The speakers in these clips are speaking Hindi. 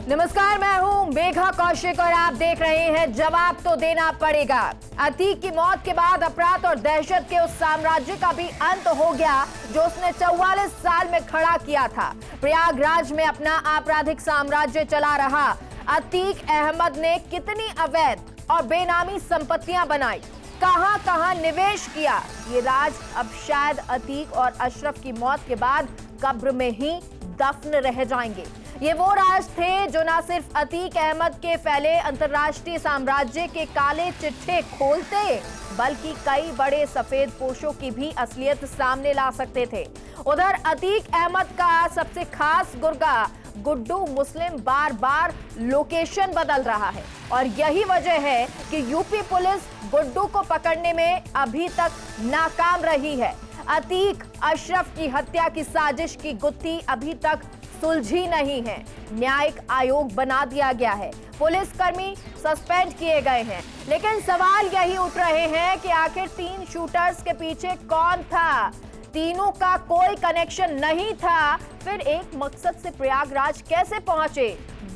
नमस्कार, मैं हूं मेघा कौशिक और आप देख रहे हैं जवाब तो देना पड़ेगा। अतीक की मौत के बाद अपराध और दहशत के उस साम्राज्य का भी अंत हो गया जो उसने 44 साल में खड़ा किया था। प्रयागराज में अपना आपराधिक साम्राज्य चला रहा अतीक अहमद ने कितनी अवैध और बेनामी संपत्तियां बनाई, कहां कहां निवेश किया, ये राज अब शायद अतीक और अशरफ की मौत के बाद कब्र में ही दफन रह जाएंगे। ये वो राज थे जो न सिर्फ अतीक अहमद के फैले अंतर्राष्ट्रीय साम्राज्य के काले चिट्ठे खोलते बल्कि कई बड़े सफेद पोशों की भी असलियत सामने ला सकते थे। उधर अतीक अहमद का सबसे खास गुर्गा गुड्डू मुस्लिम बार बार लोकेशन बदल रहा है और यही वजह है कि यूपी पुलिस गुड्डू को पकड़ने में अभी तक नाकाम रही है। अतीक अशरफ की हत्या की साजिश की गुत्थी अभी तक सुलझी नहीं है। न्यायिक आयोग बना दिया गया है, पुलिसकर्मी सस्पेंड किए गए हैं, लेकिन सवाल यही उठ रहे हैं कि आखिर 3 शूटर्स के पीछे कौन था? तीनों का कोई कनेक्शन नहीं था, फिर एक मकसद से प्रयागराज कैसे पहुंचे?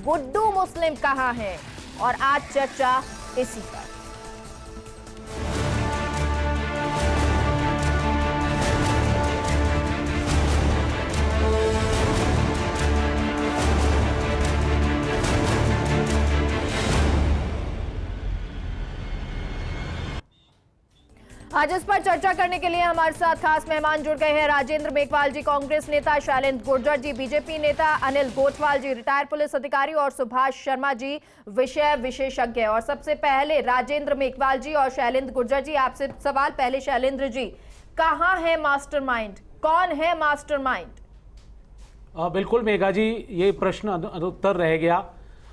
गुड्डू मुस्लिम कहां है? और आज चर्चा इसी पर। आज इस पर चर्चा करने के लिए हमारे साथ खास मेहमान जुड़ गए हैं। राजेंद्र मेघवाल जी, कांग्रेस नेता, शैलेंद्र गुर्जर जी, बीजेपी नेता, अनिल गोठवाल जी, रिटायर्ड पुलिस अधिकारी, और सुभाष शर्मा जी, विषय विशेषज्ञ। और सबसे पहले राजेंद्र मेघवाल जी और शैलेंद्र गुर्जर जी, आपसे सवाल। पहले शैलेंद्र जी, कहां है मास्टरमाइंड? कौन है मास्टरमाइंड? बिल्कुल मेघा जी, ये प्रश्न अनुत्तर रह गया।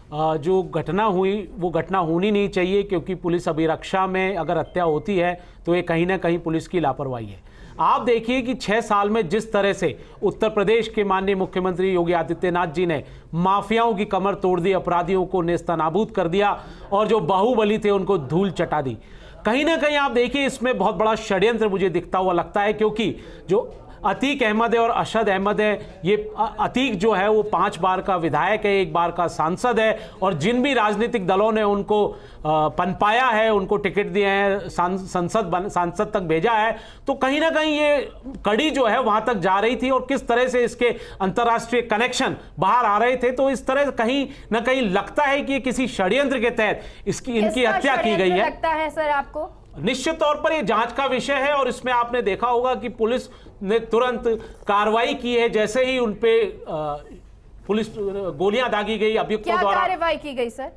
जो घटना हुई वो घटना होनी नहीं चाहिए, क्योंकि पुलिस अभिरक्षा में अगर हत्या होती है तो ये कहीं ना कहीं पुलिस की लापरवाही है। आप देखिए कि 6 साल में जिस तरह से उत्तर प्रदेश के माननीय मुख्यमंत्री योगी आदित्यनाथ जी ने माफियाओं की कमर तोड़ दी, अपराधियों को नेस्तनाबूद कर दिया और जो बाहुबली थे उनको धूल चटा दी। कहीं ना कहीं आप देखिए इसमें बहुत बड़ा षड्यंत्र मुझे दिखता हुआ लगता है, क्योंकि जो अतीक अहमद है और अशद अहमद है, ये अतीक जो है वो 5 बार का विधायक है, 1 बार का सांसद है, और जिन भी राजनीतिक दलों ने उनको पनपाया है, उनको टिकट दिए हैं, सांसद तक भेजा है, तो कहीं ना कहीं ये कड़ी जो है वहां तक जा रही थी और किस तरह से इसके अंतर्राष्ट्रीय कनेक्शन बाहर आ रहे थे। तो इस तरह कहीं ना कहीं लगता है कि ये किसी षड्यंत्र के तहत इनकी हत्या की गई है। लगता है सर आपको? निश्चित तौर पर यह जांच का विषय है और इसमें आपने देखा होगा कि पुलिस ने तुरंत कार्रवाई की है। जैसे ही उनपे पुलिस गोलियां दागी गई अभियुक्तों द्वारा। क्या कार्रवाई की गई सर?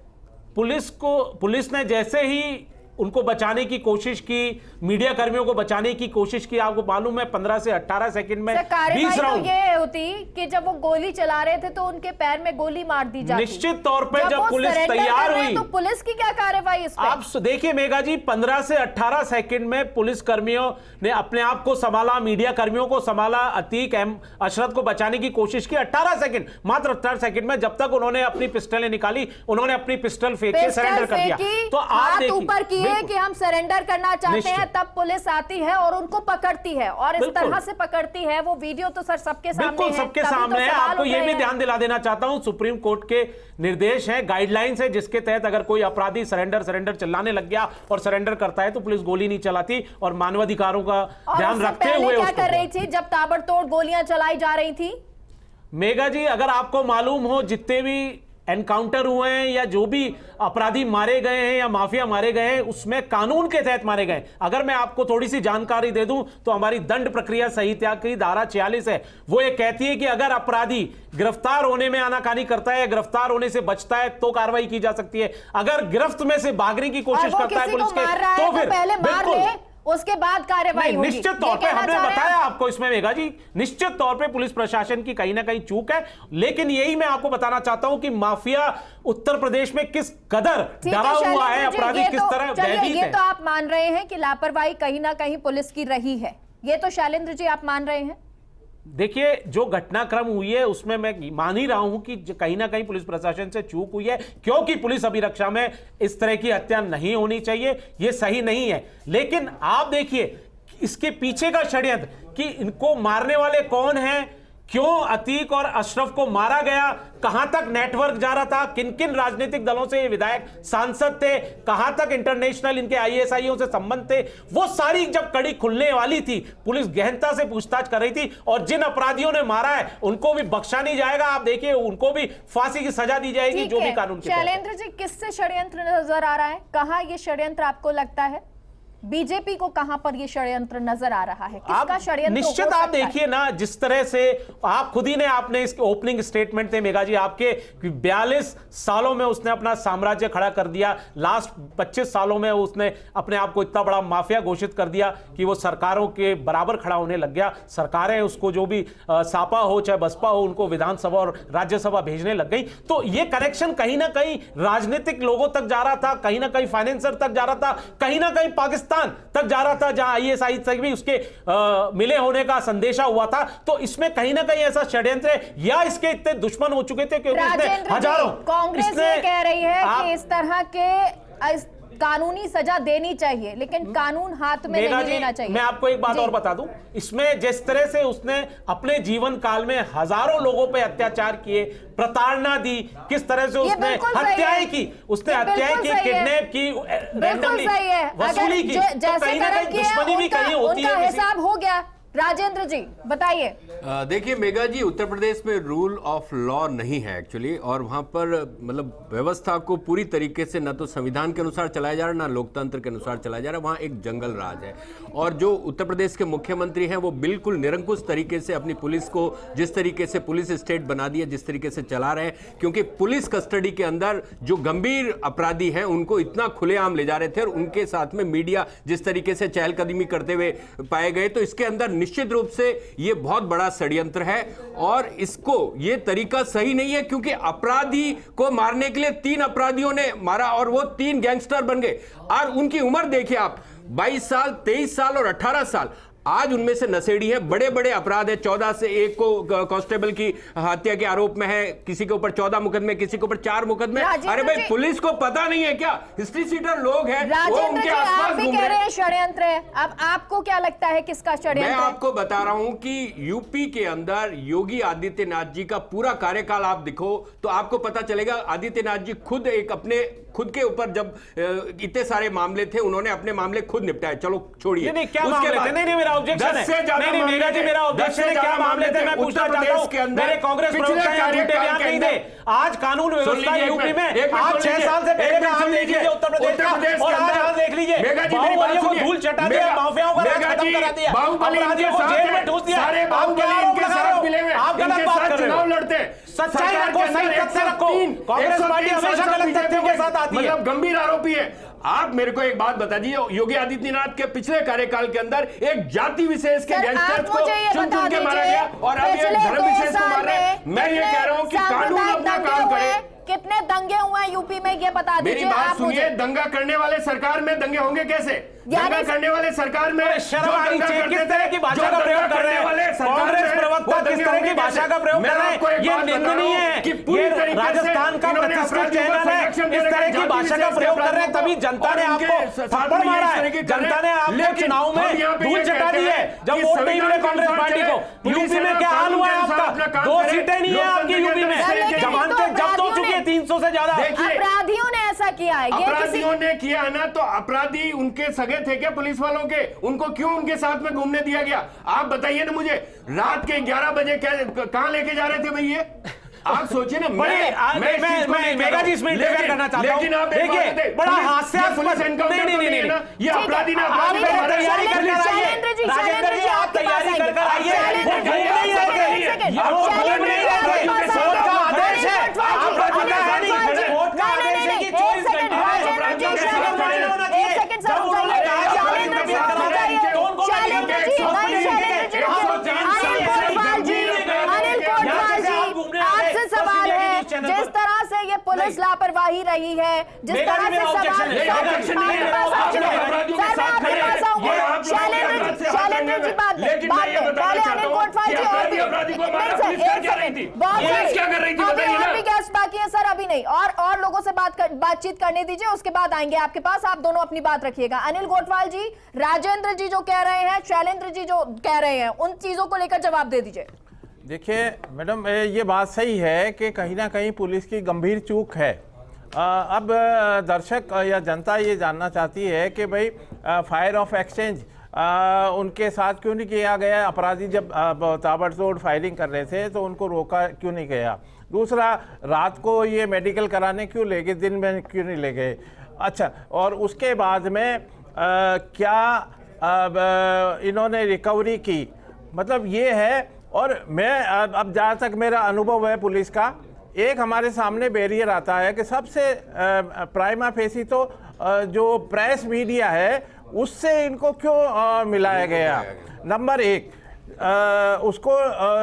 पुलिस ने जैसे ही उनको बचाने की कोशिश की, मीडिया कर्मियों को बचाने की कोशिश की, आपको मालूम है 15 से 18 सेकंड में 20 राउंड। तो ये होती कि जब वो गोली चला रहे थे तो उनके पैर में गोली मार दी जाती। निश्चित तौर पर जब पुलिस तैयार हुई तो पुलिस की क्या कार्रवाई इस पर? आप देखिए मेघा जी, 15 से 18 सेकंड में पुलिस कर्मियों ने अपने आप को संभाला, मीडिया कर्मियों को संभाला, अतीक अशरफ को बचाने की कोशिश की। 18 सेकंड, मात्र 18 सेकंड में जब तक उन्होंने अपनी पिस्टलें निकाली, उन्होंने अपनी पिस्टल फेंक के सरेंडर कर दिया। तो आप ऊपर किए कि हम सरेंडर करना चाहते हैं, तब पुलिस आती है और उनको पकड़ती है, और इस तरह से पकड़ती है। वो वीडियो तो सर सबके सामने है। बिल्कुल सबके सामने है। आपको यह भी ध्यान दिला देना चाहता हूं, सुप्रीम कोर्ट के निर्देश हैं, गाइडलाइंस है, जिसके तहत अगर कोई अपराधी सरेंडर चिल्लाने लग गया और सरेंडर करता है तो पुलिस गोली नहीं चलाती और मानवाधिकारों का ध्यान रखते हुए। क्या कर रही थी जब ताबड़तोड़ गोलियां चलाई जा रही थी? मेघा जी, अगर आपको मालूम हो जितने भी एनकाउंटर हुए हैं या जो भी अपराधी मारे गए हैं या माफिया मारे गए हैं, उसमें कानून के तहत मारे गए। अगर मैं आपको थोड़ी सी जानकारी दे दूं तो हमारी दंड प्रक्रिया संहिता की धारा 46 है, वो ये कहती है कि अगर अपराधी गिरफ्तार होने में आनाकानी करता है या गिरफ्तार होने से बचता है तो कार्रवाई की जा सकती है। अगर गिरफ्त में से भागने की कोशिश करता है पुलिस के, तो फिर बिल्कुल उसके बाद कार्रवाई होगी। निश्चित तौर पे हमने बताया आपको इसमें मेघा जी, निश्चित तौर पे पुलिस प्रशासन की कहीं ना कहीं चूक है। लेकिन यही मैं आपको बताना चाहता हूं कि माफिया उत्तर प्रदेश में किस कदर डरा हुआ है, अपराधी किस तरह भयभीत है। ये तो आप मान रहे हैं कि लापरवाही कहीं ना कहीं पुलिस की रही है, ये तो शैलेंद्र जी आप मान रहे हैं? देखिए, जो घटनाक्रम हुई है उसमें मैं मान ही रहा हूं कि कहीं ना कहीं पुलिस प्रशासन से चूक हुई है, क्योंकि पुलिस अभिरक्षा में इस तरह की हत्या नहीं होनी चाहिए, यह सही नहीं है। लेकिन आप देखिए इसके पीछे का षड्यंत्र कि इनको मारने वाले कौन हैं, क्यों अतीक और अशरफ को मारा गया, कहां तक नेटवर्क जा रहा था, किन किन राजनीतिक दलों से ये विधायक सांसद थे, कहां तक इंटरनेशनल इनके आईएसआईओ से संबंध थे, वो सारी जब कड़ी खुलने वाली थी पुलिस गहनता से पूछताछ कर रही थी। और जिन अपराधियों ने मारा है उनको भी बख्शा नहीं जाएगा, आप देखिए उनको भी फांसी की सजा दी जाएगी जो भी कानून के। शैलेंद्र जी, किससे षड्यंत्र नजर आ रहा है, कहां ये षड्यंत्र आपको लगता है? बीजेपी को कहां पर ये षड्यंत्र नजर आ रहा है, किसका षड्यंत्र? निश्चित आप देखिए ना, जिस तरह से आप खुद ही ने आपने इसके ओपनिंग स्टेटमेंट थे मेघा जी आपके, 42 सालों में उसने अपना साम्राज्य खड़ा कर दिया, लास्ट 25 सालों में उसने अपने आप को इतना बड़ा माफिया घोषित कर दिया कि वो सरकारों के बराबर खड़ा होने लग गया। सरकारें उसको जो भी सापा हो चाहे बसपा हो उनको विधानसभा और राज्यसभा भेजने लग गई। तो ये कनेक्शन कहीं ना कहीं राजनीतिक लोगों तक जा रहा था, कहीं ना कहीं फाइनेंसर तक जा रहा था, कहीं ना कहीं पाकिस्तान तक जा रहा था जहां आईएसआई तक भी उसके मिले होने का संदेशा हुआ था। तो इसमें कहीं ना कहीं ऐसा षड्यंत्र है या इसके इतने दुश्मन हो चुके थे क्योंकि इसने हजारों कांग्रेस ये कह रही है कि इस तरह के कानूनी सजा देनी चाहिए लेकिन कानून हाथ में नहीं लेना चाहिए। मैं आपको एक बात और बता दूं, इसमें जिस तरह से उसने अपने जीवन काल में हजारों लोगों पे अत्याचार किए, प्रताड़ना दी, किस तरह से उसने हत्याएं की, किडनैप की, बिल्कुल सही है। वसूली की, तो कहीं ना कहीं दुश्मनी भी कहीं होती है। हिसाब हो गया। राजेंद्र जी बताइए। देखिए मेघा जी, उत्तर प्रदेश में रूल ऑफ लॉ नहीं है एक्चुअली, और वहां पर मतलब व्यवस्था को पूरी तरीके से न तो संविधान के अनुसार चलाया जा रहा है ना लोकतंत्र के अनुसार चलाया जा रहा है। वहां एक जंगल राज है और जो उत्तर प्रदेश के मुख्यमंत्री हैं वो बिल्कुल निरंकुश तरीके से अपनी पुलिस को, जिस तरीके से पुलिस स्टेट बना दिया, जिस तरीके से चला रहे हैं, क्योंकि पुलिस कस्टडी के अंदर जो गंभीर अपराधी हैं उनको इतना खुलेआम ले जा रहे थे और उनके साथ में मीडिया जिस तरीके से चहलकदमी करते हुए पाए गए, तो इसके अंदर निश्चित रूप से यह बहुत बड़ा षड्यंत्र है और इसको यह तरीका सही नहीं है, क्योंकि अपराधी को मारने के लिए 3 अपराधियों ने मारा और वो 3 गैंगस्टर बन गए और उनकी उम्र देखिए आप, 22 साल, 23 साल और 18 साल। आज उनमें से नशेड़ी है, बड़े बड़े अपराध है। 14 से एक को कांस्टेबल की हत्या के आरोप में है, किसी के ऊपर 14 मुकदमे, किसी के ऊपर 4 मुकदमे। अरे भाई पुलिस को पता नहीं है क्या? हिस्ट्री सीटर लोग हैं, वो उनके आसपास घूम रहे हैं। षड्यंत्र है। अब आपको क्या लगता है किसका षड्यंत्र? मैं आपको बता रहा हूं कि यूपी के अंदर योगी आदित्यनाथ जी का पूरा कार्यकाल आप देखो तो आपको पता चलेगा। आदित्यनाथ जी खुद एक अपने खुद के ऊपर जब इतने सारे मामले थे उन्होंने अपने मामले खुद निपटाए। चलो छोड़िए, मेरा ऑब्जेक्शन है। नहीं मेरा जी, मेरा ऑब्जेक्शन है। क्या मामले थे मैं पूछना चाहता हूं। मेरे कांग्रेस प्रवक्ता यहाँ झूठे बयान नहीं दे। आज कानून व्यवस्था यूपी में, आप 6 साल से पहले का हाल देख लीजिए उत्तर प्रदेश का और आज हाल देख लीजिए। बाहुबलियों को धूल चटा दिया, माफियाओं का राज खत्म करा दिया, अपराधियों को जेल में ठूस दिया। आप क्या आरोप लगा रहे हो? आप गलत बात कर रहे हो। सच्चाई रखो, सही तथ्य रखो। कांग्रेस पार्टी हमेशा गलत तथ्यों के साथ आती है। मतलब गंभीर आरोपी है। आप मेरे को एक बात बता दीजिए, योगी आदित्यनाथ के पिछले कार्यकाल के अंदर एक जाति विशेष के गैंगस्टर्स को चुन चुन के मारा गया और अब ये धर्म विशेष को मार रहे हैं। मैं ये कह रहा हूं कि कानून अपना काम करे। कितने दंगे हुए हैं यूपी में ये बता दीजिए। मेरी बात सुनिए, दंगा करने वाले सरकार में दंगे होंगे कैसे? दंगा करने वाले सरकार में शर्म आनी चाहिए। किस तरह की भाषा का प्रयोग कर रहे हैं कांग्रेस प्रवक्ता, किस तरह की भाषा का प्रयोग कर रहे हैं? ये निंदनीय है। ये राजस्थान का प्रतिष्ठित चैनल है, इस तरह की भाषा का प्रयोग कर रहे हैं, तभी जनता ने आपको थप्पड़ मारा है। जनता ने आपको चुनाव में धूल चटा दी है जब वोट नहीं मिले कांग्रेस पार्टी को। यूपी में क्या हाल हुआ है आपका? 2 सीटें नहीं है आपकी यूपी में, जमानतें जब्त हो चुकी है 300 से ज्यादा। अपराधियों ने ऐसा किया है। अपराधियों ने किया है ना, तो अपराधी उनके सगे थे क्या पुलिस वालों के? उनको क्यों उनके साथ में घूमने दिया गया? आप बताइए ना मुझे। रात के 11 बजे कहां लेके जा रहे थे भैया? आप सोचिए ना। मैं मेगा जी इसमें इंटरफेयर करना चाहता हूं। लेकिन आप देखिए बड़ा हास्यास्पद, नहीं ये अपराधी ना, आप तैयारी करके आइए राजेंद्र जी, आप तैयारी करके आइए। वो घूम नहीं रहते, वो घूम नहीं रहते। कोर्ट का आदेश है, आपको पता है नहीं? कोर्ट का आदेश है कि 24 घंटे में अपराधियों के साथ खड़े होना चाहिए। जब उन्होंने कहा कि आप इंटरफेयर कराइए तो उनको सवाल है जिस तरह से ये पुलिस लापरवाही रही है, जिस तरह से शैलेंद्र जी बात बाकी है सर, अभी नहीं और लोगों से बातचीत करने दीजिए, उसके बाद आएंगे आपके पास। आप दोनों अपनी बात रखिएगा। अनिल गोठवाल जी, राजेंद्र जी जो कह रहे हैं, शैलेंद्र जी जो कह रहे हैं, उन चीजों को लेकर जवाब दे दीजिए। देखिए मैडम, ये बात सही है कि कहीं ना कहीं पुलिस की गंभीर चूक है। अब दर्शक या जनता ये जानना चाहती है कि भाई फायर ऑफ एक्सचेंज उनके साथ क्यों नहीं किया गया? अपराधी जब ताबड़तोड़ फायरिंग कर रहे थे तो उनको रोका क्यों नहीं गया? दूसरा, रात को ये मेडिकल कराने क्यों ले गए, दिन में क्यों नहीं ले गए? अच्छा, और उसके बाद में क्या इन्होंने रिकवरी की, मतलब ये है। और मैं अब जहाँ तक मेरा अनुभव है पुलिस का, एक हमारे सामने बैरियर आता है कि सबसे प्राइमा फेसी तो जो प्रेस मीडिया है उससे इनको क्यों मिलाया गया। नंबर एक, उसको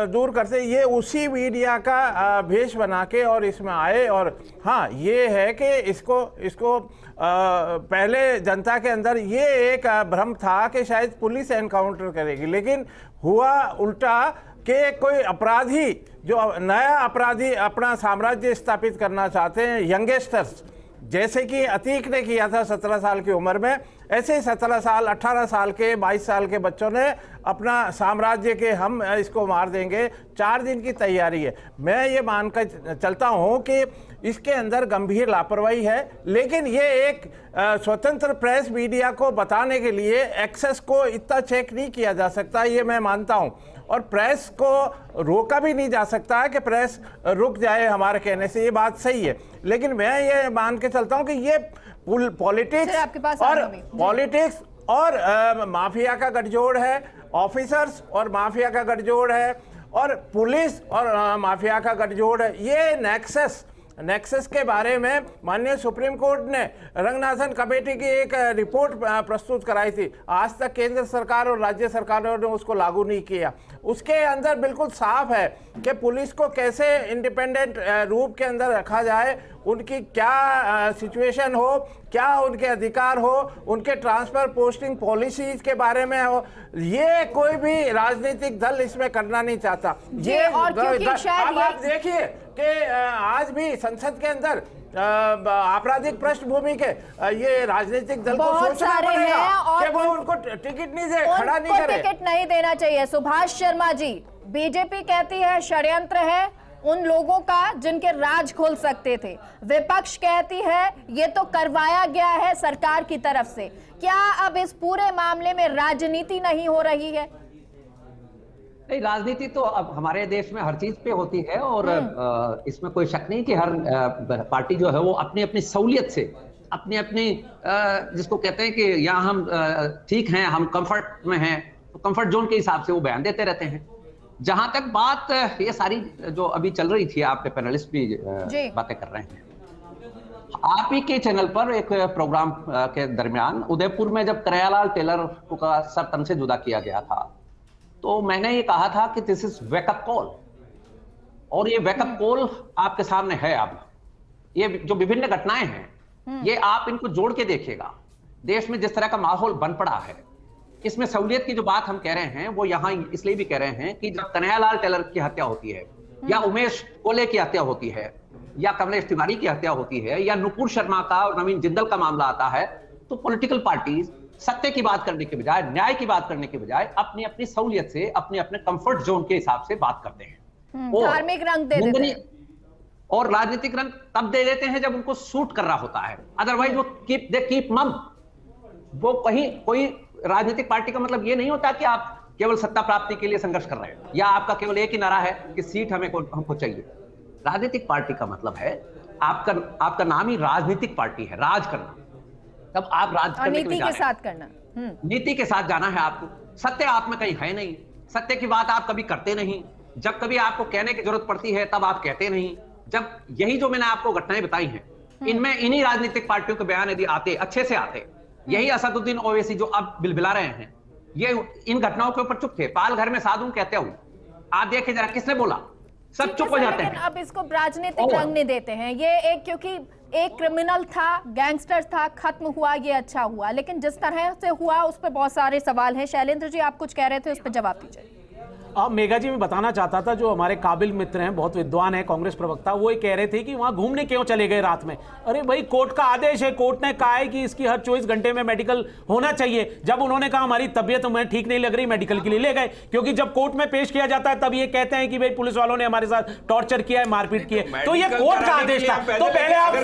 दूर करते ये उसी मीडिया का भेष बना के और इसमें आए। और हाँ, ये है कि इसको पहले जनता के अंदर ये एक भ्रम था कि शायद पुलिस एनकाउंटर करेगी, लेकिन हुआ उल्टा कि कोई अपराधी, जो नया अपराधी अपना साम्राज्य स्थापित करना चाहते हैं, यंगस्टर्स, जैसे कि अतीक ने किया था 17 साल की उम्र में, ऐसे ही 17 साल 18 साल के 22 साल के बच्चों ने अपना साम्राज्य के हम इसको मार देंगे 4 दिन की तैयारी है। मैं ये मानकर चलता हूँ कि इसके अंदर गंभीर लापरवाही है, लेकिन ये एक स्वतंत्र प्रेस मीडिया को बताने के लिए एक्सेस को इतना चेक नहीं किया जा सकता, ये मैं मानता हूँ। और प्रेस को रोका भी नहीं जा सकता है कि प्रेस रुक जाए हमारे कहने से, ये बात सही है। लेकिन मैं ये मान के चलता हूँ कि ये पॉलिटिक्स और माफिया का गठजोड़ है, ऑफिसर्स और माफिया का गठजोड़ है, और पुलिस और माफिया का गठजोड़ है। ये नेक्सस के बारे में माननीय सुप्रीम कोर्ट ने रंगनाथन कमेटी की एक रिपोर्ट प्रस्तुत कराई थी। आज तक केंद्र सरकार और राज्य सरकारों ने उसको लागू नहीं किया। उसके अंदर बिल्कुल साफ है कि पुलिस को कैसे इंडिपेंडेंट रूप के अंदर रखा जाए, उनकी क्या सिचुएशन हो, क्या उनके अधिकार हो, उनके ट्रांसफर पोस्टिंग पॉलिसीज के बारे में हो। ये कोई भी राजनीतिक दल इसमें करना नहीं चाहता। ये और क्योंकि शायद आप देखिए कि आज भी संसद के अंदर आपराधिक पृष्ठभूमि के ये राजनीतिक दल को सोचना पड़ेगा कि वो उनको टिकट नहीं दे, खड़ा नहीं करे, टिकट नहीं देना चाहिए। सुभाष शर्मा जी, बीजेपी कहती है षड्यंत्र है उन लोगों का जिनके राज खोल सकते थे, विपक्ष कहती है ये तो करवाया गया है सरकार की तरफ से। क्या अब इस पूरे मामले में राजनीति नहीं हो रही है? नहीं, राजनीति तो अब हमारे देश में हर चीज पे होती है, और इसमें कोई शक नहीं कि हर पार्टी जो है वो अपनी अपनी सहूलियत से अपनी अपनी जिसको कहते हैं कि यहाँ हम ठीक हैं, हम कंफर्ट में हैं, तो कंफर्ट जोन के हिसाब से वो बयान देते रहते हैं। जहां तक बात ये सारी जो अभी चल रही थी, आपके पैनलिस्ट भी बातें कर रहे हैं, आप ही के चैनल पर एक प्रोग्राम के दरमियान उदयपुर में जब कन्हैयालाल टेलर को सर तन से जुदा किया गया था, तो मैंने ये कहा था कि दिस इज वेकअप कॉल, और ये वेकअप कॉल आपके सामने है। अब ये जो विभिन्न घटनाएं हैं, ये आप इनको जोड़ के देखिएगा। देश में जिस तरह का माहौल बन पड़ा है, इसमें सहूलियत की जो बात हम कह रहे हैं वो यहां इसलिए भी कह रहे हैं कि जब कन्हैयालाल टेलर की हत्या होती है, या उमेश कोले की हत्या होती है, या कमलेश तिवारी की हत्या होती है, या नुपुर शर्मा का और नवीन जिंदल का मामला आता है, तो पॉलिटिकल पार्टीज सत्य की बात करने के बजाय, न्याय की बात करने के बजाय अपनी अपनी सहूलियत से, अपने अपने कंफर्ट जोन के हिसाब से बात करते हैं, धार्मिक रंग दे देते हैं, और राजनीतिक रंग तब दे देते हैं जब उनको सूट कर रहा होता है। अदरवाइज वो कीप मम। वो कहीं कोई राजनीतिक पार्टी का मतलब ये नहीं होता कि आप केवल सत्ता प्राप्ति के लिए संघर्ष कर रहे हैं, या आपका केवल एक ही नारा है कि सीट हमको चाहिए। राजनीतिक पार्टी का मतलब है आपका नाम ही राजनीतिक पार्टी है, राज करना। तब आप राज करने नीति के साथ करना, नीति के साथ जाना है आपको। सत्य आप में कहीं है नहीं, सत्य की बात आप कभी करते नहीं। जब कभी आपको कहने की जरूरत पड़ती है तब आप कहते नहीं। जब यही जो मैंने आपको घटनाएं बताई हैं, इनमें इन्हीं राजनीतिक पार्टियों के बयान यदि आते, अच्छे से आते, यही असदुद्दीन ओवैसी जो अब बिलबिला रहे हैं, ये इन घटनाओं के ऊपर चुप थे। पाल घर में साधु कहते हो, आप देखिए जरा किसने बोला, सब चुप हो जाते हैं। अब इसको राजनीतिक रंग नहीं देते हैं। ये एक, क्योंकि एक क्रिमिनल था, गैंगस्टर था, खत्म हुआ, ये अच्छा हुआ, लेकिन जिस तरह से हुआ उस पर बहुत सारे सवाल हैं। शैलेंद्र जी, आप कुछ कह रहे थे, उस पर जवाब दीजिए। मेघा जी, मैं बताना चाहता था, जो हमारे काबिल मित्र हैं, बहुत विद्वान हैं, कांग्रेस प्रवक्ता, वो ये कह रहे थे कि वहां घूमने क्यों चले गए रात में। अरे भाई, कोर्ट का आदेश है, कोर्ट ने कहा है कि इसकी हर 24 घंटे में मेडिकल होना चाहिए। जब उन्होंने कहा हमारी तबीयत हमें ठीक नहीं लग रही, मेडिकल के लिए ले गए, क्योंकि जब कोर्ट में पेश किया जाता है तब ये कहते हैं कि भाई पुलिस वालों ने हमारे साथ टॉर्चर किया है, मारपीट की है। तो ये कोर्ट का आदेश था। तो पहले आप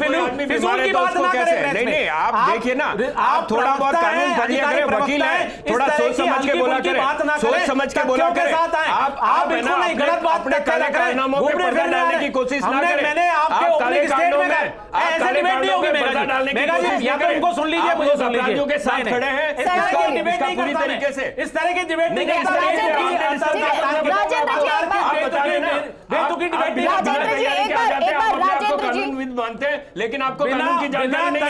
फिजूल की बात ना करें। नहीं, आप देखिए ना, आप थोड़ा बहुत कानून पढ़िए, अगर वकील है थोड़ा सोच समझ के बोला करें, सोच समझ के बोला करें। आप बिल्कुल नहीं, गलत बात अपने काले कारनामों पे पर्दा डालने की कोशिश ना करें। मैंने आपके ओपनिंग स्टेटमेंट में ऐसे डिबेट नहीं होगी मेघा जी, या तो इनको सुन लीजिए, मुझे सुन लीजिए। अपराधियों के साथ खड़े हैं, इसका डिबेट नहीं पूरी करता तरीके से इस तरह की डिबेट नहीं करता। मानते हैं, लेकिन आपको कानून की जानकारी नहीं है।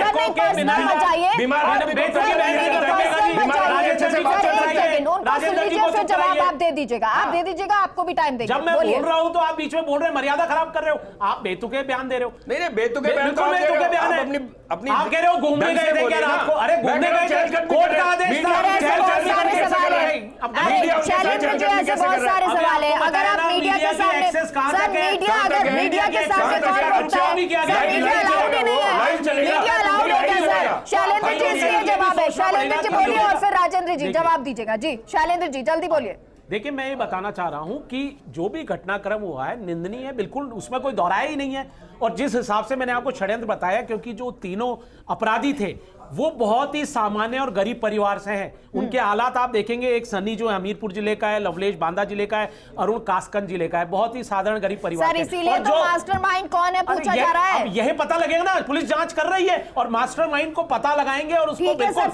जवाब आप दे दीजिएगा, आप दे दीजिएगा, आपको भी टाइम देंगे। जब मैं बोल रहा हूं तो आप बीच में बोल रहे हैं, मर्यादा खराब कर रहे हो, आप बेतुके बयान दे रहे हो। नहीं, बेतुके बयान तो बेतुके बयान है। अपनी आप कह रहे हो घूमने गए थे क्या रात को? अरे घूमने गए थे, कोर्ट का आदेश था। शैलेंद्र जी, ऐसे बहुत सारे सवाल है। अगर आप मीडिया के सामने, सर मीडिया के सामने कौन बोलता है? सर मीडिया अलाउड ही नहीं है, मीडिया अलाउड है क्या सर? शैलेंद्र जी, इसलिए जवाब है। शैलेंद्र जी बोलिए और फिर राजेंद्र जी जवाब दीजिएगा। जी शैलेंद्र जी जल्दी बोलिए। देखिए, मैं ये बताना चाह रहा हूं कि जो भी घटनाक्रम हुआ है निंदनीय है, बिल्कुल उसमें कोई दोहराया ही नहीं है। और जिस हिसाब से मैंने आपको षड्यंत्र बताया, क्योंकि जो तीनों अपराधी थे वो बहुत ही सामान्य और गरीब परिवार से हैं। उनके हालात आप देखेंगे, एक सनी जो हमीरपुर जिले का है, लवलेश बांदा जिले का है, अरुण कासगंज जिले का है, बहुत ही साधारण गरीब परिवार सर, इसीलिए तो मास्टरमाइंड कौन है पूछा जा रहा है। अब यही पता लगेगा ना, पुलिस जांच कर रही है और मास्टरमाइंड को पता लगाएंगे और उसको बिल्कुल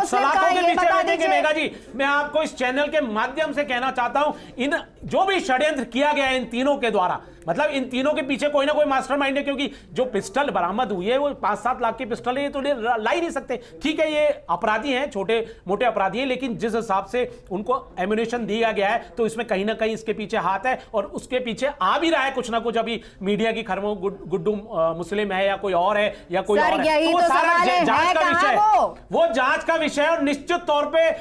सलाखों के पीछे बैठेंगे। मेघा जी, मैं आपको इस चैनल के माध्यम से कहना चाहता हूं, इन जो भी षड्यंत्र किया गया है इन तीनों के द्वारा, मतलब इन तीनों के पीछे कोई ना कोई मास्टरमाइंड है। क्योंकि जो पिस्टल बरामद हुई है वो 5-7 लाख की पिस्टल है, ये तो ला ही नहीं सकते। ठीक है, ये अपराधी हैं, छोटे मोटे अपराधी हैं, लेकिन जिस हिसाब से उनको एम्युनिशन दिया गया है तो इसमें कहीं ना कहीं इसके पीछे हाथ है और उसके पीछे आ भी रहा है कुछ ना कुछ। अभी मीडिया की खबरों गुड्डू मुस्लिम है या कोई और है या कोई और है, तो वो सारा जांच का विषय है, वो जांच का विषय है। और निश्चित तौर पे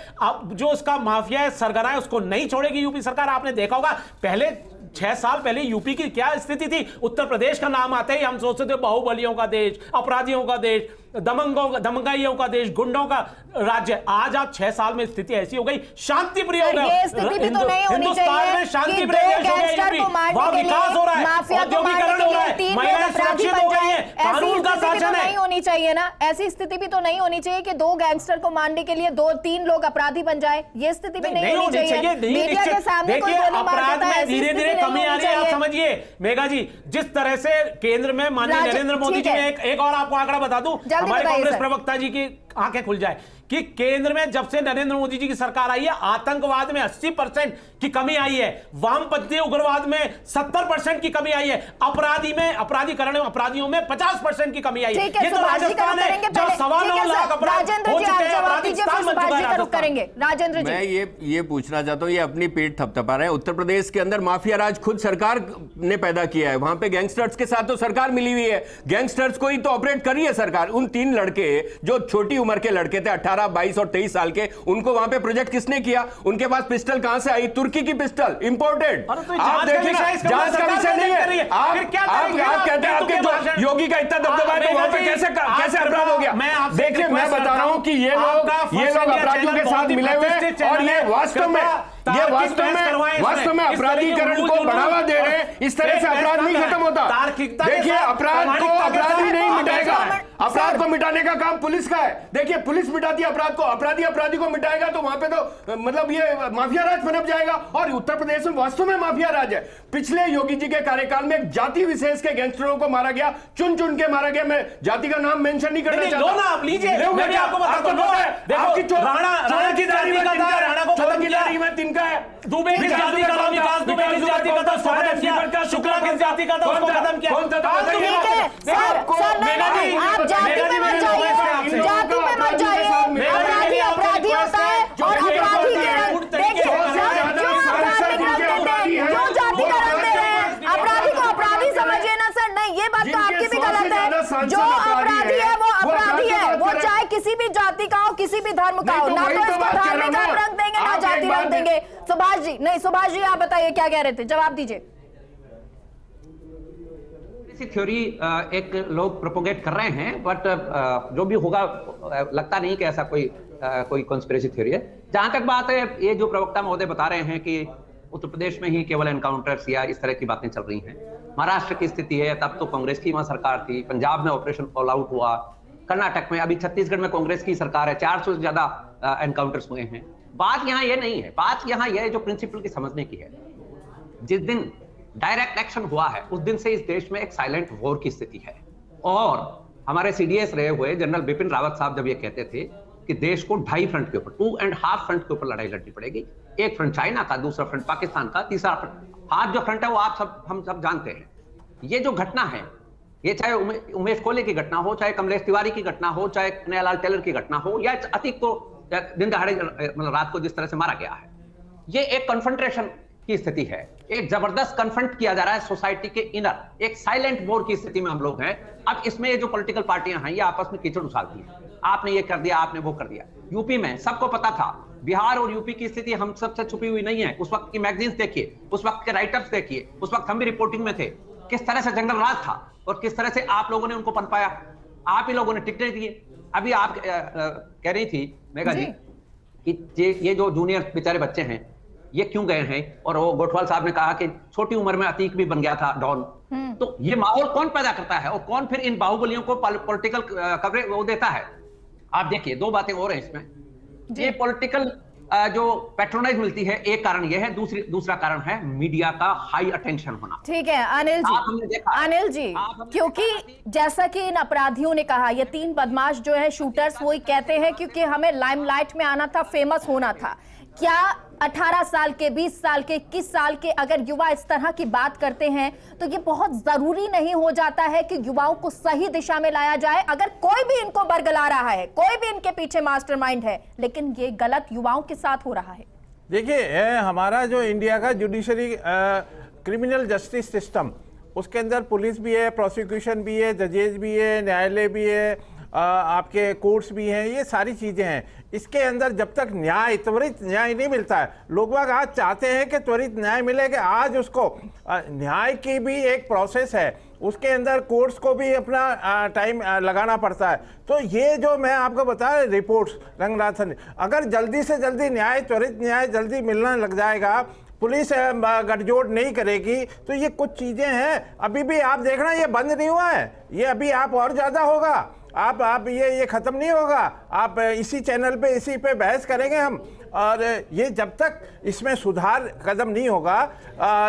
जो उसका माफिया है, सरगना है, उसको नहीं छोड़ेगी यूपी सरकार। आपने देखा होगा पहले 6 साल पहले यूपी की क्या स्थिति थी। उत्तर प्रदेश का नाम आते ही हम सोचते थे बाहुबलियों का देश, अपराधियों का देश, दमंगाइयों का देश, गुंडों का राज्य। आज आप 6 साल में स्थिति ऐसी हो गई, शांति प्रिय हो गई। हिंदुस्तान में शांति प्रिय देश हो गया यूपी, वहां विकास हो रहा है, औद्योगिकरण हो रहा है, महिलाएं सुरक्षित हो गई है, कानून का शासन है। नहीं होनी चाहिए ना, ऐसी स्थिति भी तो नहीं होनी चाहिए कि 2 गैंगस्टर को मारने के लिए 2-3 लोग अपराधी बन जाए। ये स्थिति भी नहीं होनी चाहिए। मीडिया के सामने कोई गोली मार देता है, धीरे धीरे कमी आ रही है। आप समझिए मेघा जी, जिस तरह से केंद्र में माननीय नरेंद्र मोदी जी ने एक और आपको आंकड़ा बता दूं, हमारे कांग्रेस प्रवक्ता जी की आंखें खुल जाए कि केंद्र में जब से नरेंद्र मोदी जी की सरकार आई है, आतंकवाद में 80% की कमी आई है, वामपंथी उग्रवाद में 70% की कमी आई है, अपराधीकरण अपराधियों में 50% की कमी आई है। ये तो राजस्थान है जब 9.25 लाख अपराध हो चुके हैं, राजेंद्र जी, मैं ये पूछना चाहता हूं, ये अपनी पीठ थपथपा रहे हैं। उत्तर प्रदेश के अंदर माफिया राज खुद सरकार ने पैदा किया है, वहां पे गैंगस्टर्स के साथ तो सरकार मिली हुई है, गैंगस्टर्स को ही तो ऑपरेट कर रही है सरकार। उन 3 लड़के जो छोटी उम्र के लड़के थे, 18, 22 और 23 साल के, उनको वहां पे प्रोजेक्ट किसने किया? उनके पास पिस्टल कहां से आई? तुर्की की पिस्टल, इंपोर्टेड। आप देखिए ना, जांच का विषय नहीं है। आप कहते हैं आपके जो योगी का इतना दबदबा है, तो वहां पे कैसे अपराध हो गया? देखिए, मैं बता रहा हूं कि ये लोग अपराधियों के साथ मिले हुए, और ये वास्तव में अपराधीकरण को बढ़ावा दे रहे हैं। इस तरह से अपराध नहीं खत्म होता। देखिए, अपराध को अपराधी नहीं मिटाएगा, अपराध को मिटाने का काम पुलिस का है। देखिए, पुलिस मिटाती है अपराध को, अपराधी को मिटाएगा तो वहां पे तो मतलब ये माफिया राज पनप जाएगा। और उत्तर प्रदेश में वास्तव में माफिया राज है। पिछले योगी जी के कार्यकाल में एक जाति विशेष के गैंगस्टरों को मारा गया, चुन चुन के मारा गया। मैं जाति का नाम मेंशन नहीं करना चाहता। लो ना, आप लीजिए, मैं भी आपको बताता हूं। देखो, राणा की जाति का था, राणा को खत्म किया। तिनका है, दुबे की जाति का था, विकास दुबे की जाति का था, खत्म किया। शुक्ला की जाति का था, उसको खत्म किया। आप जाति पे मत जाइए, जाति पे मत जाइए। अपराधी अपराधी होता है और अपराधी के रंग देखिए, जो जाति का रंग दे रहे हैं, अपराधी को अपराधी समझिए ना सर। नहीं, ये बात तो आपकी भी गलत है। जो अपराधी है वो अपराधी है, वो चाहे किसी भी जाति का हो, किसी किसी भी धर्म का हो, ना तो इसको धार्मिक आप रंग देंगे ना जाति रंग देंगे। सुभाष जी, नहीं सुभाष जी आप बताइए क्या कह रहे थे, जवाब दीजिए। थ्योरी एक लोग प्रोपोगेट कर रहे हैं, बट जो भी होगा लगता नहीं कि ऐसा कोई कॉन्स्पिरेसी थ्योरी है। जहां तक बात है, ये जो प्रवक्ता महोदय बता रहे हैं कि उत्तर प्रदेश में ही केवल एनकाउंटर्स या इस तरह की बातें चल रही हैं, महाराष्ट्र की स्थिति है, तब तो कांग्रेस की वहां सरकार थी, पंजाब में ऑपरेशन ऑल आउट हुआ, कर्नाटक में, अभी छत्तीसगढ़ में कांग्रेस की सरकार है, 400 से ज्यादा एनकाउंटर्स हुए हैं। बात यहां ये नहीं है, बात यहां यह जो प्रिंसिपल की समझने की है। जिस दिन डायरेक्ट एक्शन हुआ है उस दिन से इस देश में एक साइलेंट वॉर की स्थिति है। और हमारे सीडीएस रहे हुए जनरल बिपिन रावत साहब जब ये कहते थे कि देश को 2.5 फ्रंट के ऊपर, 2.5 फ्रंट के ऊपर लड़ाई लड़नी पड़ेगी, एक फ्रंट चाइना का, दूसरा फ्रंट पाकिस्तान का, तीसरा फ्रंट, हाथ जो फ्रंट है वो हम सब जानते हैं। ये जो घटना है, ये चाहे उमेश कोहली की घटना हो, चाहे कमलेश तिवारी की घटना हो, चाहे कन्हैयालाल टेलर की घटना हो, या अतीक को दिन दहाड़े मतलब रात को जिस तरह से मारा गया है, ये एक कन्फ्रंटेशन की स्थिति है। एक जबरदस्त कन्फ्रंट किया जा रहा है सोसाइटी के इनर, एक साइलेंट वॉर की स्थिति में हम लोग हैं। अब इसमें ये जो पॉलिटिकल पार्टियां हैं ये आपस में कीचड़ उछालती हैं, आपने ये कर दिया, आपने वो कर दिया। यूपी में सबको पता था, बिहार और यूपी की स्थिति हम सबसे छुपी हुई नहीं है। उस वक्त की मैगजीन्स देखिए, उस वक्त के राइटअप्स देखिए, उस वक्त हम भी रिपोर्टिंग में थे, किस तरह से जंगल राज था और किस तरह से आप लोगों ने उनको पनपाया, आप ही लोगों ने टिकटें दिए। अभी आप कह रही थी मेघा जी कि ये जो जूनियर बेचारे बच्चे हैं ये क्यों गए हैं, और वो गोठवाल साहब ने कहा कि छोटी उम्र में अतीक भी बन गया था डॉन। तो ये माहौल कौन पैदा करता है और कौन फिर इन बाहुबलियों को पॉलिटिकल कवरेज वो देता है? आप देखिए, दो बातें और हैं इसमें। ये पॉलिटिकल जो पैट्रोनाइज मिलती है, एक कारण यह है, दूसरा कारण है मीडिया का हाई अटेंशन होना। ठीक है अनिल जी, अनिल जी, क्योंकि जैसा कि इन अपराधियों ने कहा, ये 3 बदमाश जो है शूटर्स, वही कहते हैं क्योंकि हमें लाइमलाइट में आना था, फेमस होना था। क्या 18 साल के, 20 साल के, 21 साल के अगर युवा इस तरह की बात करते हैं तो ये बहुत जरूरी नहीं हो जाता है कि युवाओं को सही दिशा में लाया जाए? अगर कोई भी इनको बरगला रहा है, कोई भी इनके पीछे मास्टरमाइंड है, लेकिन ये गलत युवाओं के साथ हो रहा है। देखिए, हमारा जो इंडिया का जुडिशरी क्रिमिनल जस्टिस सिस्टम, उसके अंदर पुलिस भी है, प्रोसिक्यूशन भी है, जजेज भी है, न्यायालय भी है, आपके कोर्ट्स भी हैं, ये सारी चीज़ें हैं। इसके अंदर जब तक न्याय, त्वरित न्याय नहीं मिलता है, लोग बाग आज चाहते हैं कि त्वरित न्याय मिले, कि आज उसको न्याय की भी एक प्रोसेस है, उसके अंदर कोर्ट्स को भी अपना टाइम लगाना पड़ता है। तो ये जो मैं आपको बता रहा रिपोर्ट्स रंगनाथ सर, अगर जल्दी से जल्दी न्याय, त्वरित न्याय जल्दी मिलने लग जाएगा, पुलिस गठजोड़ नहीं करेगी, तो ये कुछ चीज़ें हैं। अभी भी आप देखना, ये बंद नहीं हुआ है, ये अभी आप और ज़्यादा होगा। आप ये खत्म नहीं होगा। आप इसी चैनल पे, इसी पे बहस करेंगे हम, और ये जब तक इसमें सुधार कदम नहीं होगा,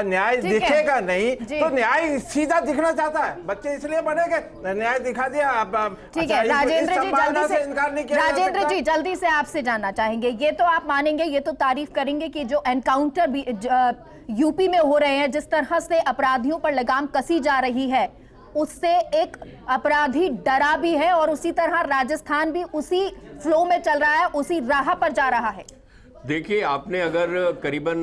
न्याय दिखेगा नहीं, तो न्याय सीधा दिखना चाहता है, बच्चे इसलिए बनेंगे, न्याय दिखा दिया। ठीक है राजेंद्र जी, जल्दी से इनकार नहीं किया। राजेंद्र जी, जल्दी से आपसे जानना चाहेंगे, ये तो आप मानेंगे, ये तो तारीफ करेंगे कि जो एनकाउंटर भी यूपी में हो रहे हैं, जिस तरह से अपराधियों पर लगाम कसी जा रही है, उससे एक अपराधी डरा भी है, और उसी तरह राजस्थान भी उसी फ्लो में चल रहा है, उसी राह पर जा रहा है। देखिए, आपने अगर करीबन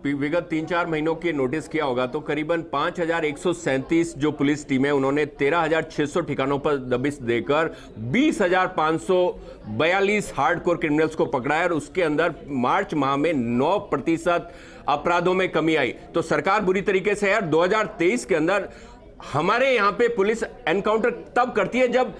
विगत 3-4 महीनों के नोटिस किया होगा तो करीबन 5137 जो पुलिस टीम है, उन्होंने 13,600 ठिकानों पर दबिश देकर 20,542 हार्डकोर क्रिमिनल्स को पकड़ा है, और उसके अंदर मार्च माह में 9% अपराधों में कमी आई। तो सरकार बुरी तरीके से है। 2023 के अंदर हमारे यहां पे पुलिस एनकाउंटर तब करती है जब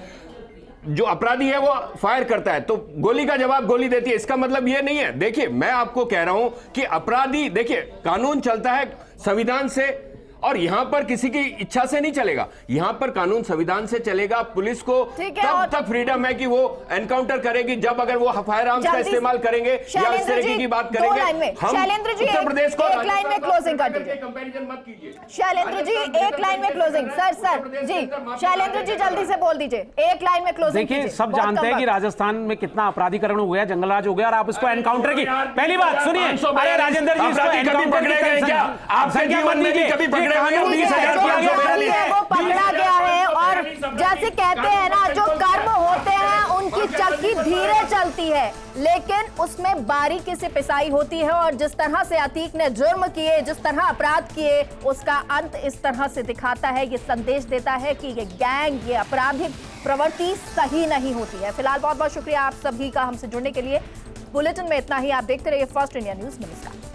जो अपराधी है वो फायर करता है, तो गोली का जवाब गोली देती है। इसका मतलब ये नहीं है, देखिए मैं आपको कह रहा हूं कि अपराधी, देखिए कानून चलता है संविधान से, और यहां पर किसी की इच्छा से नहीं चलेगा, यहां पर कानून संविधान से चलेगा। पुलिस को तब तक फ्रीडम है कि वो एनकाउंटर करेगी जब अगर वो फायर आर्म्स का इस्तेमाल करेंगे या इस तरीके की बात करेंगे। शैलेंद्र जी, उत्तर प्रदेश को एक लाइन में क्लोजिंग कर दीजिए। कंपैरिजन मत कीजिए। शैलेंद्र जी, एक लाइन में क्लोजिंग। सर जी, शैलेंद्र जी जल्दी से बोल दीजिए, एक लाइन में क्लोजिंग। देखिए, सब जानते हैं कि राजस्थान में कितना अपराधीकरण हो गया, जंगलराज हो गया, और आप उसको एनकाउंटर की पहली बात सुनिए। अरे राजेंद्र जी, इसको पकड़े गए क्या? आप संख्या मत लीजिए, कभी पकड़े वो पकड़ा गया है, और जैसे कहते हैं ना, जो कर्म होते हैं उनकी चक्की धीरे चलती है, लेकिन उसमें बारीकी से पिसाई होती है और जिस तरह से अतीक ने जुर्म किए, जिस तरह अपराध किए, उसका अंत इस तरह से दिखाता है, ये संदेश देता है कि ये गैंग, ये आपराधिक प्रवृत्ति सही नहीं होती है। फिलहाल बहुत बहुत शुक्रिया आप सभी का हमसे जुड़ने के लिए। बुलेटिन में इतना ही। आप देखते रहिए फर्स्ट इंडिया न्यूज। नमस्कार।